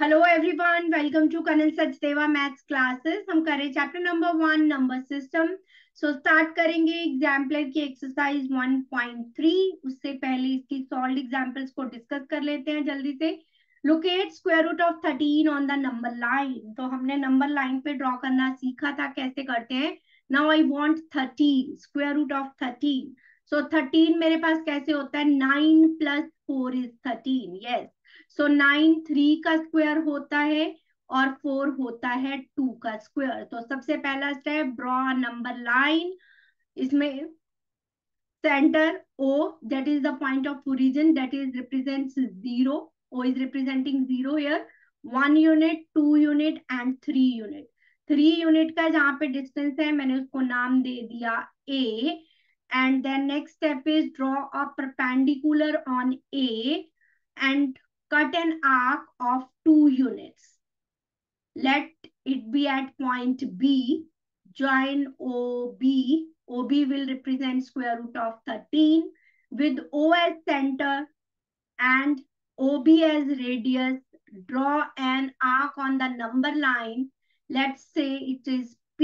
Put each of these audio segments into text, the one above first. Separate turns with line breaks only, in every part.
Hello everyone, welcome to Kanal Sachdeva maths classes. हम कर रहे chapter number 1 number system. Start करेंगे एग्जाम्पलर की एक्सरसाइज 1.3। उससे पहले इसकी सॉल्व्ड एग्जाम्पल्स को डिस्कस कर लेते हैं जल्दी से। Locate square root of 13 on the number line. तो हमने नंबर लाइन पे ड्रॉ करना सीखा था, कैसे करते हैं। Now I want 13 square root of 13। So 13 मेरे पास कैसे होता है, 9 + 4 इज 13। यस, सो 9 3 का स्क्वायर होता है और 4 होता है 2 का स्क्वायर। तो सबसे पहला स्टेप, ड्रॉ नंबर लाइन। इसमें centre O, that is the point of origin, that is represents 0. O is representing 0 here. 1 unit, 2 unit and 3 unit. 3 unit का जहां पे डिस्टेंस है मैंने उसको नाम दे दिया A. And then next step is draw a perpendicular on A and cut an arc of 2 units. Let it be at point B. Join OB. OB will represent square root of 13 with O as center and OB as radius. Draw an arc on the number line. Let's say it is P.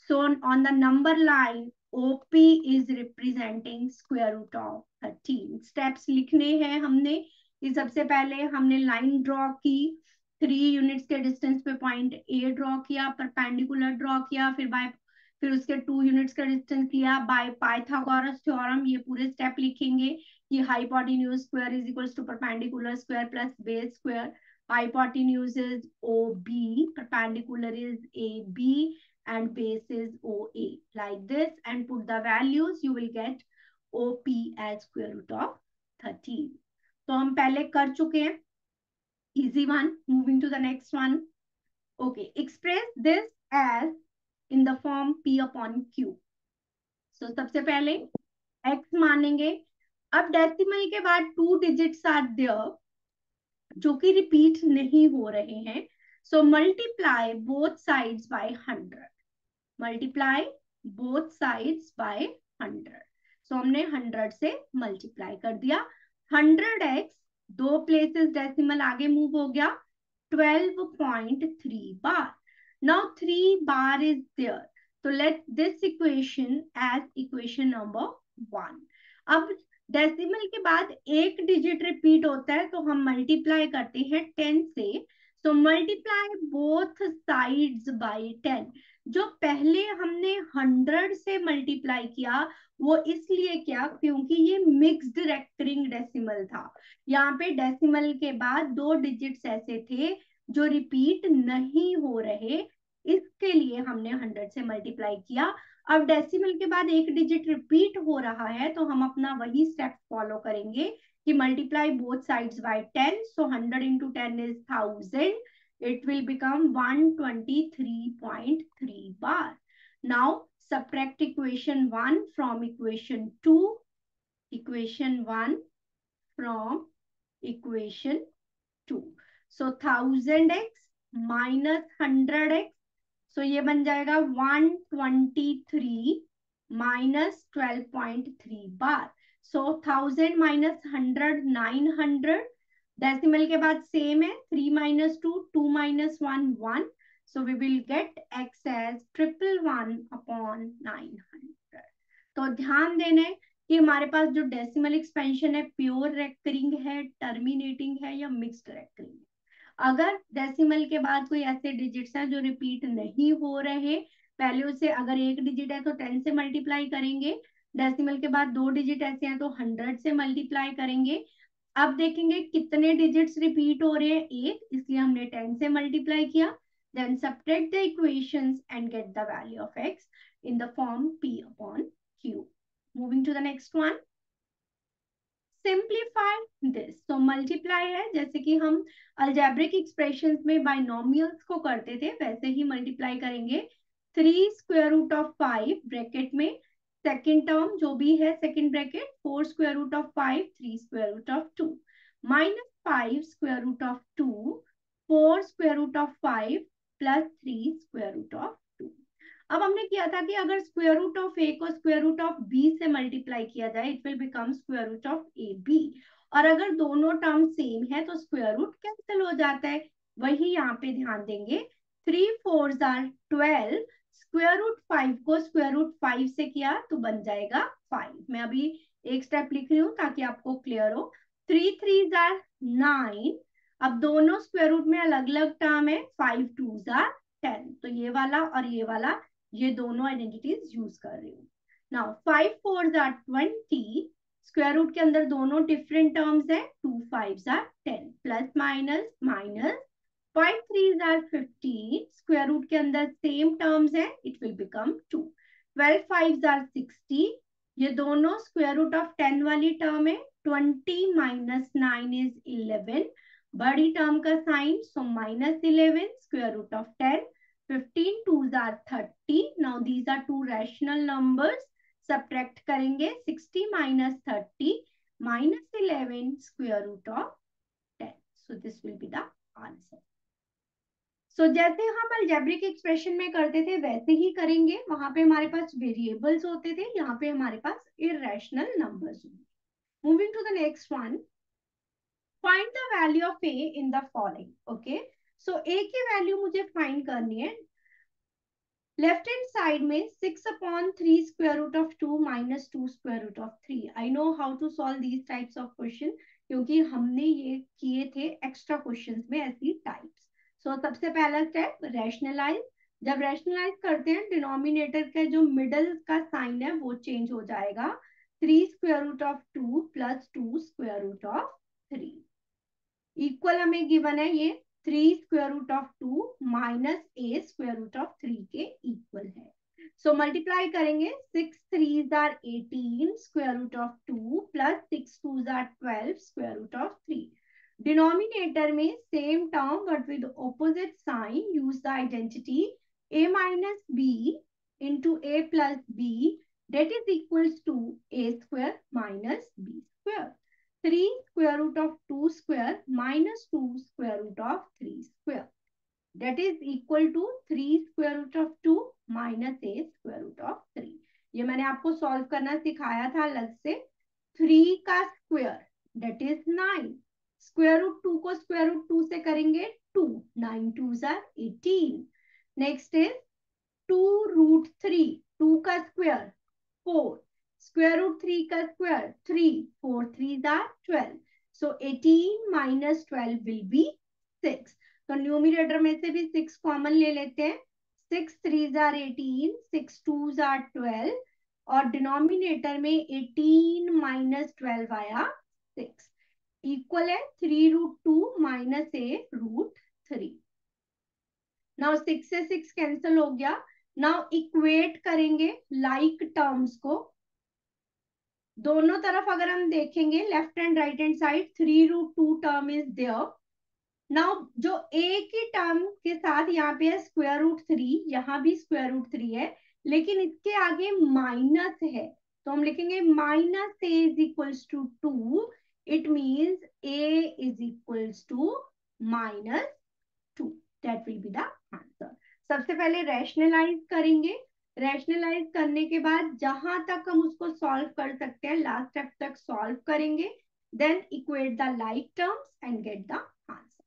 So on the number line, OP is representing square root of 13. Steps लिखने हैं हमने कि सबसे पहले हमने line draw की, 3 units के distance पे पॉइंट ए ड्रॉ किया, परपेंडिकुलर ड्रॉ किया, फिर उसके 2 यूनिट्स का डिस्टेंस लिया बाय पाइथागोरस थ्योरम। ये पूरे स्टेप लिखेंगे कि hypotenuse square is equals to perpendicular square plus base square. Hypotenuse is OB, perpendicular is AB, and base is OA. Like this, and put the values, you will get OP as square root of 13. तो हम पहले कर चुके हैं, easy one. Moving to the next one. Okay, express this as in the form P upon Q. So सबसे पहले x मानेंगे। अब डेसिमल के बाद 2 डिजिट्स आर देयर जो कि रिपीट नहीं हो रहे हैं। So multiply both sides by 100। Multiply both sides by 100। सो हमने 100 से मल्टीप्लाई कर दिया। 100x, 2 प्लेसेस डेसिमल आगे मूव हो गया, 12.3 bar. Now 3 bar is there, तो let this equation as equation number 1। अब डेसिमल के बाद एक डिजिट रिपीट होता है तो हम मल्टीप्लाई करते हैं 10 से। So multiply both sides by 10। जो पहले हमने 100 से मल्टीप्लाई किया वो इसलिए किया क्योंकि ये मिक्स्ड रेक्टिंग डेसिमल था। यहाँ पे डेसिमल के बाद 2 डिजिट्स ऐसे थे जो रिपीट नहीं हो रहे, इसके लिए हमने 100 से मल्टीप्लाई किया। अब डेसिमल के बाद एक डिजिट रिपीट हो रहा है तो हम अपना वही स्टेप फॉलो करेंगे कि multiply both sides by 10। So 100 into 10 is 1000. It will become 123.3 bar. Now subtract equation 1 from equation 2. Equation 1 from equation 2. So 1000x minus 100x. So ये बन जाएगा 123 minus 12.3 bar. So 1000 minus 100 900। Decimal के बाद same है, 3 minus 2 2 minus 1 1। So we will get x as 111 upon 900। तो ध्यान देना है कि हमारे पास जो डेसिमल एक्सपेंशन है प्योर रेकरिंग है, टर्मिनेटिंग है या मिक्स्ड रेकरिंग है। अगर डेसिमल के बाद कोई ऐसे डिजिट्स हैं जो रिपीट नहीं हो रहे, पहले उसे अगर एक डिजिट है तो 10 से मल्टीप्लाई करेंगे, डेसिमल के बाद 2 डिजिट ऐसे हैं तो 100 से मल्टीप्लाई करेंगे। अब देखेंगे कितने डिजिट्स रिपीट हो रहे हैं, एक, इसलिए हमने 10 से मल्टीप्लाई किया। Then subtract the equations and get the value of x in the form p upon q। Moving to the next one, simplify this. तो मल्टीप्लाई है, जैसे कि हम अलजेब्रिक एक्सप्रेशंस में बाइनोमियल्स को करते थे वैसे ही मल्टीप्लाई करेंगे। 3 स्क्वायर रूट ऑफ 5 ब्रैकेट में सेकंड टर्म जो भी है second bracket, 4 square root of 5 3 square root of 2 minus 5 square root of 2 4 square root of 5 plus 3 square root of 2। अब हमने किया था कि अगर स्क्वायर रूट ऑफ ए को स्क्वायर रूट ऑफ बी से मल्टीप्लाई किया जाए it will become square root of A B, और अगर दोनों टर्म सेम है तो स्क्वायर रूट कैंसिल हो जाता है। वही यहाँ पे ध्यान देंगे। 3 4s are 12, स्क्वायर रूट 5 को स्क्वायर रूट 5 से किया तो बन जाएगा 5। मैं अभी एक स्टेप लिख रही हूँ ताकि आपको क्लियर हो। 3 3s are 9, अब दोनों स्क्वायर रूट में अलग अलग टर्म है। 5 2s are 10, तो ये वाला और ये वाला, ये दोनों आइडेंटिटीज यूज कर रही हूँ। Now 5 4s are 20, square root के अंदर दोनों डिफरेंट टर्म्स है। 2 5s are 10, plus minus minus, 5 3s are 15, square root के अंदर सेम टर्म्स है, it will become 2। 12 5s are 60, ये दोनों स्क्वायर रूट ऑफ 10 वाली टर्म है। 20 माइनस 9 इज 11, बड़ी टर्म का sign, so minus 11 square root of 10। 15 2s are 30, now these are two rational numbers, subtract करेंगे। 60 minus 30 minus 11 square root of 10, so this will be the answer. So जैसे हम algebraic expression में करते थे वैसे ही करेंगे। वहां पे हमारे पास वेरिएबल्स होते थे, यहाँ पे हमारे पास इरेशनल नंबर्स होंगे। Moving to the next one, find the value of A in the following. Okay, so A की वैल्यू मुझे फाइंड करनी है। लेफ्ट हैंड साइड में 6/3 square root of 2 minus 2 square root of 3। I know how to solve these types of question, क्योंकि हमने ये किए थे एक्स्ट्रा क्वेश्चंस में ऐसी टाइप्स। सो सबसे पहला स्टेप रैशनलाइज। जब रैशनलाइज करते हैं डिनोमिनेटर का जो मिडल का साइन है वो चेंज हो जाएगा। 3 square root of 2 plus 2 square root of 3 equal हमें गिवन है ये 3 square root of 2 minus A square root of 3 के इक्वल है। सो मल्टीप्लाई करेंगे। 6 3s are 18 square root of 2 plus 6 2s are 12 square root of 3। Denominator में same term but with opposite sign, use the identity a minus b into a plus b, that is equals to a square minus b square। 3 square root of 2 square minus 2 square root of 3 square, that is equal to 3 square root of 2 minus a square root of 3। ये मैंने आपको solve करना सिखाया था अलग से। 3 का square that is 9, square root 2 को स्क्वायर रूट 2 से करेंगे 2, 9 2s are 18। Next is 2 root 3, 2 का स्क्वायर 4, स्क्वायर रूट 3 का square 3, 4 3s are 12, so 18 minus 12 will be 6। तो न्यूमरेटर में से भी 6 कॉमन ले लेते हैं। 6 3s are 18, 6 2s are 12, और डिनोमिनेटर में 18 माइनस 12 आया 6, इक्वल है 3 root 2 minus A root 3। Now 6 से 6 कैंसिल हो गया। नाउ इक्वेट करेंगे लाइक टर्म्स को। दोनों तरफ अगर हम देखेंगे left and right hand side 3 root 2 term is there. Now जो ए की टर्म के साथ यहाँ पे है स्क्वायर रूट 3, यहाँ भी स्क्वायर रूट 3 है, लेकिन इसके आगे माइनस है, तो हम लिखेंगे minus A is equals to 2। It means A is equals to minus 2, that will be the answer. सबसे पहले रैशनलाइज करेंगे। रैशनलाइज करने के बाद जहां तक हम उसको सॉल्व कर सकते हैं लास्ट स्टेप तक सॉल्व करेंगे, then equate the like terms and get the answer.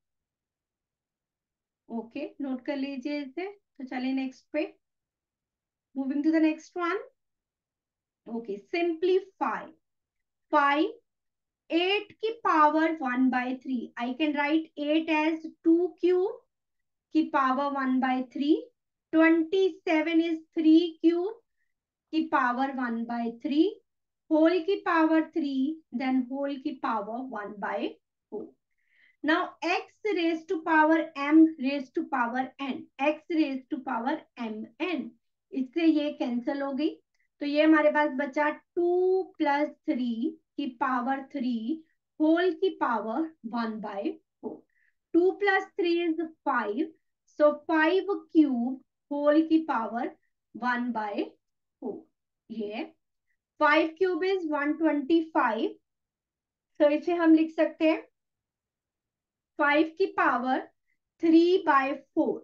Okay, note कर लीजिए इसे। तो चलिए नेक्स्ट पे, moving to the next one. Okay, simplify 5 8 की power 1/3। I can write 8 as 2 cube की पावर 1/3। 27 इज 3 क्यूब की पावर 1/3, होल की पावर 3, देन होल की power 1/4। Now x raise to power m raise to power n, x raise to power mn, इससे ये cancel हो गई। तो ये हमारे पास बचा 2 + 3 की पावर 3 होल की power 1/4। 2 + 3 is 5, so 5 cube whole की पावर 1/4। ये 5 क्यूब इज 125, तो इसे हम लिख सकते हैं 5 की पावर 3/4।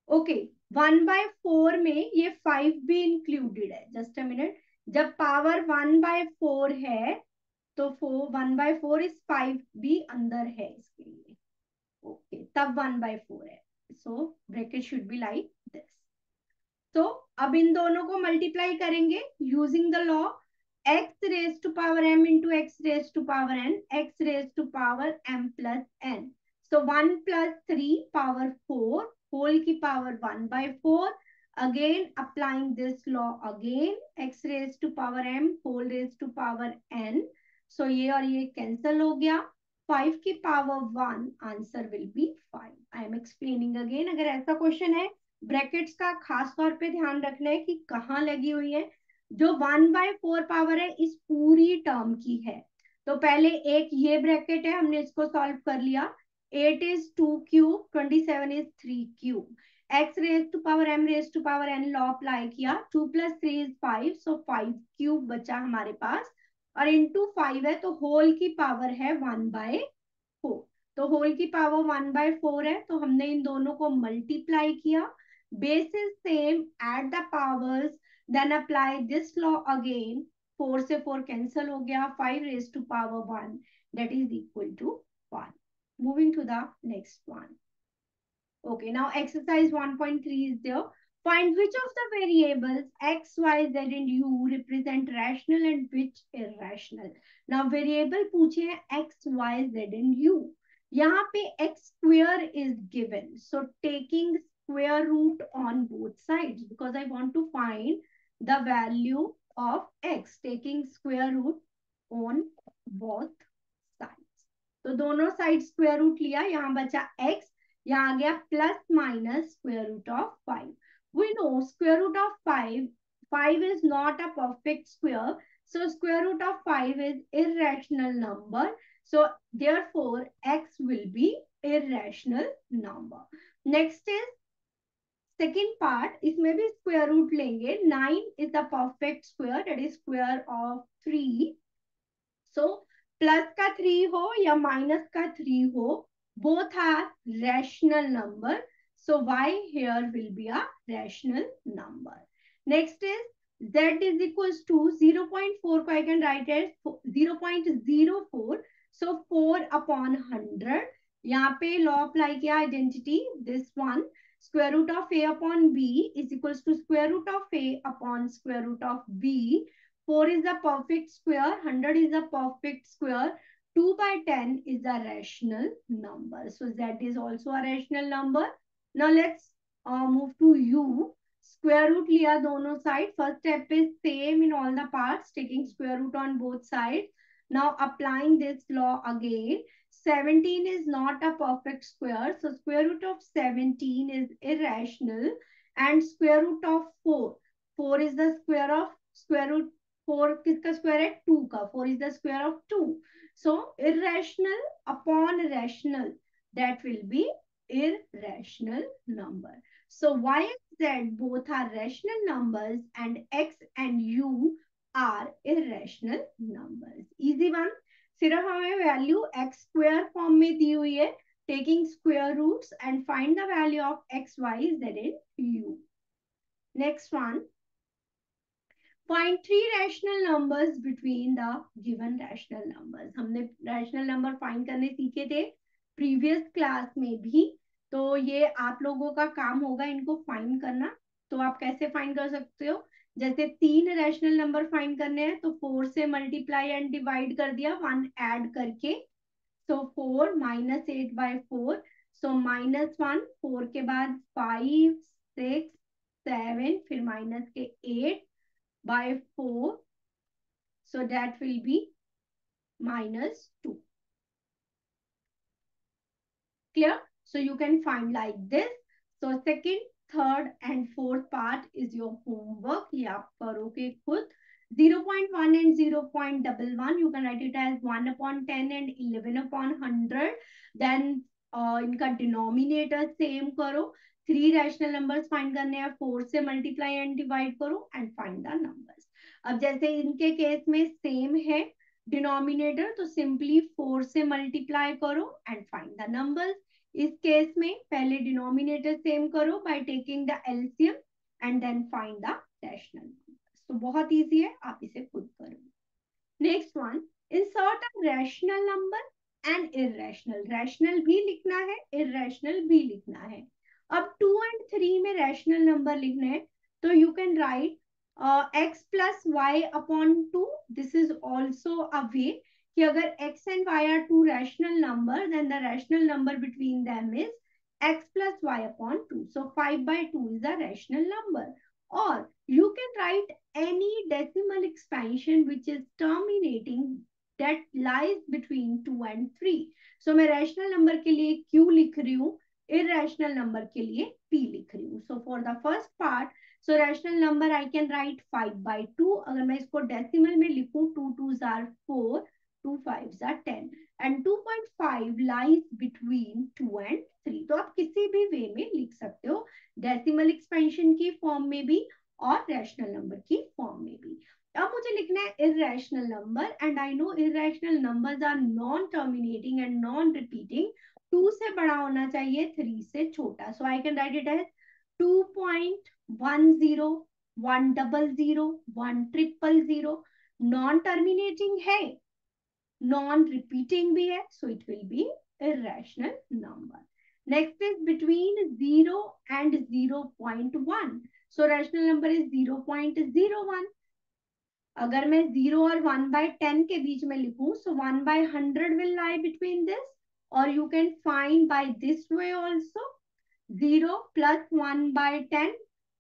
ओके, 1/4 में ये 5 भी इंक्लूडेड है। जस्ट अ मिनट, जब पावर 1/4 है तो 1/4 इस 5 भी अंदर है इसके लिए। ओके, तब 1/4 है. So bracket should be like this. तो अब इन दोनों को मल्टीप्लाई करेंगे using the law x raised to power m into x raised to power n, x raised to power m plus n. So 1 plus 3 power 4 whole की power 1/4. Again applying this law again, x raised to power m whole raised to power n. So ये और ये cancel हो गया. 5 की power 1 answer will be 5. I am explaining again. अगर ऐसा question है, ब्रैकेट्स का खास तौर पे ध्यान रखना है कि कहाँ लगी हुई है. जो 1/4 पावर है इस पूरी टर्म की है. तो पहले एक ये ब्रैकेट है, हमने इसको सॉल्व कर लिया. 8 is 2 cube, 27 is 3 cube. x raised to power m raised to power n law apply किया. 2 plus 3 is 5, so 5 cube बचा हमारे पास. और इंटू 5 है तो होल की पावर है 1/4. तो होल की पावर 1/4 है, तो हमने इन दोनों को मल्टीप्लाई किया. Bases same, add the powers, then apply this law again. 4 से 4 cancel हो गया. 5 raised to power 1, that is equal to 1. Moving to the next one. Okay, now exercise 1.3 is there. Find which of the variables x, y, z and u represent rational and which irrational. Now variable पूछे हैं x, y, z and u. यहाँ पे x square is given. So taking square root on both sides because I want to find the value of x. Taking square root on both sides. तो दोनों side square root लिया. यहाँ बचा x, यहाँ आ गया plus minus square root of 5. We know square root of 5 is not a perfect square, so square root of 5 is irrational number, so therefore x will be irrational number. Next is second part. इसमें भी square root लेंगे. 9 is the perfect square, that is square of 3. so plus का 3 हो या minus का 3 हो, both are rational number, so y here will be a rational number. Next is z is equals to 0.4 को I can write as 0.04, so 4 upon 100. यहाँ पे law apply किया identity, this one. Square root of a upon b is equals to square root of a upon square root of b. 4 is a perfect square, 100 is a perfect square, 2/10 is a rational number. So z is also a rational number. Now let's move to u. Square root लिया दोनों side. First step is same in all the parts, taking square root on both sides. Now applying this law again. 17 is not a perfect square, so square root of 17 is irrational, and square root of 4 is the square of square root 4 किसका square है 2 का. 4 is the square of 2, so irrational upon rational, that will be irrational number. So y and z both are rational numbers and x and u are irrational numbers. Easy one. सिर्फ हमें value x square form में दी हुई है. Taking square roots and find the value of X, Y, Z and U. Next one. Find 3 rational numbers between the given rational numbers. हमने rational number find करने सीखे थे प्रीवियस क्लास में भी, तो ये आप लोगों का काम होगा इनको फाइंड करना. तो आप कैसे फाइंड कर सकते हो, जैसे 3 रैशनल नंबर फाइंड करने हैं तो 4 से मल्टीप्लाई एंड डिवाइड कर दिया 1 ऐड करके. सो 4 माइनस 8/4, सो -1. 4 के बाद 5, 6, 7, फिर माइनस के 8/4, so that will be -2. Clear? So you can find like this. So second, third and fourth part is your homework. ये आप करोगे खुद. 0.1 and 0.11 you can write it as 1/10 and 11/100. Then इनका डिनोमिनेटर सेम करो. 3 rational numbers find करने हैं, 4 से multiply and divide करो एंड फाइंड द नंबर्स. अब जैसे इनके केस में सेम है डिनोमिनेटर, तो सिंपली 4 से मल्टीप्लाई करो एंड फाइंड द नंबर्स. इस केस में पहले डिनोमिनेटर सेम करो by taking the LCM and then find the rational numbers. तो बहुत इजी है, आप इसे खुद करो. Next one. Insert a rational number and irrational, rational भी लिखना है, इरेशनल भी लिखना है। अब 2 and 3 में रैशनल नंबर लिखना है, तो you can write x plus y upon 2. This is also a way कि अगर x and y are two rational number, then the rational number between them is x plus y upon 2. So 5/2 is a rational number. Or you can write any decimal expansion which is terminating that lies between 2 and 3. So मैं rational number के लिए Q लिख रही हूँ, irrational number के लिए P लिख रही हूँ. So for the first part, so rational number I can write 5/2. अगर मैं इसको decimal में लिखूं, 2 2s are 4, 2 5s are 10, and 2.5 lies between 2 and 3. तो आप किसी भी वे में लिख सकते हो, डेसिमल एक्सपेंशन की फॉर्म में भी और रैशनल नंबर की फॉर्म में भी. अब मुझे लिखना है irrational number, and I know irrational numbers are non terminating and non repeating. 2 से बड़ा होना चाहिए, 3 से छोटा. So I can write it as 2.10, 100, 100, non terminating है, नॉन रिपीटिंग भी है, so it will be irrational number. Next is between 0 and 0.1. So rational number is 0.01. अगर मैं 0 और 1/10 के बीच में लिखूं, सो 1/100 will lie between this, or you can find by this way also. 0 plus 1/10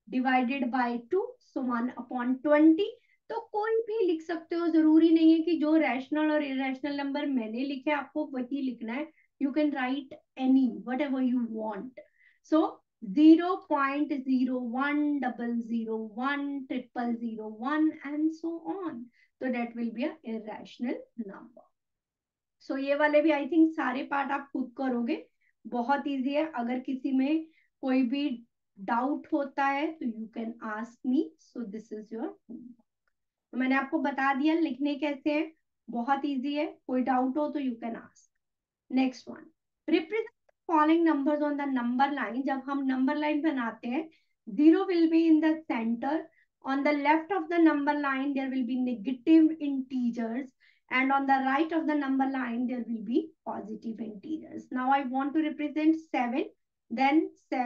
divided by 2, so 1/20. तो कोई भी लिख सकते हो, जरूरी नहीं है कि जो रैशनल और इरेशनल नंबर मैंने लिखे आपको वही लिखना है. You can right any what ever you want. So 0.01, 001, 0001 and so on. So that will be a irrational number. So ये वाले भी आई थिंक सारे पार्ट आप खुद करोगे, बहुत इजी है. अगर किसी में कोई भी डाउट होता है तो you can ask me. So this is your homework. तो मैंने आपको बता दिया लिखने कैसे है, बहुत इजी है. कोई डाउट हो तो you can ask. Next one, represent following numbers on the number line. जब हम नंबर लाइन बनाते हैं, 0 will be in the centre. On the left of the number line there will be negative integers, and on the right of the number line there will be positive integers. Now I want to represent 7, then 7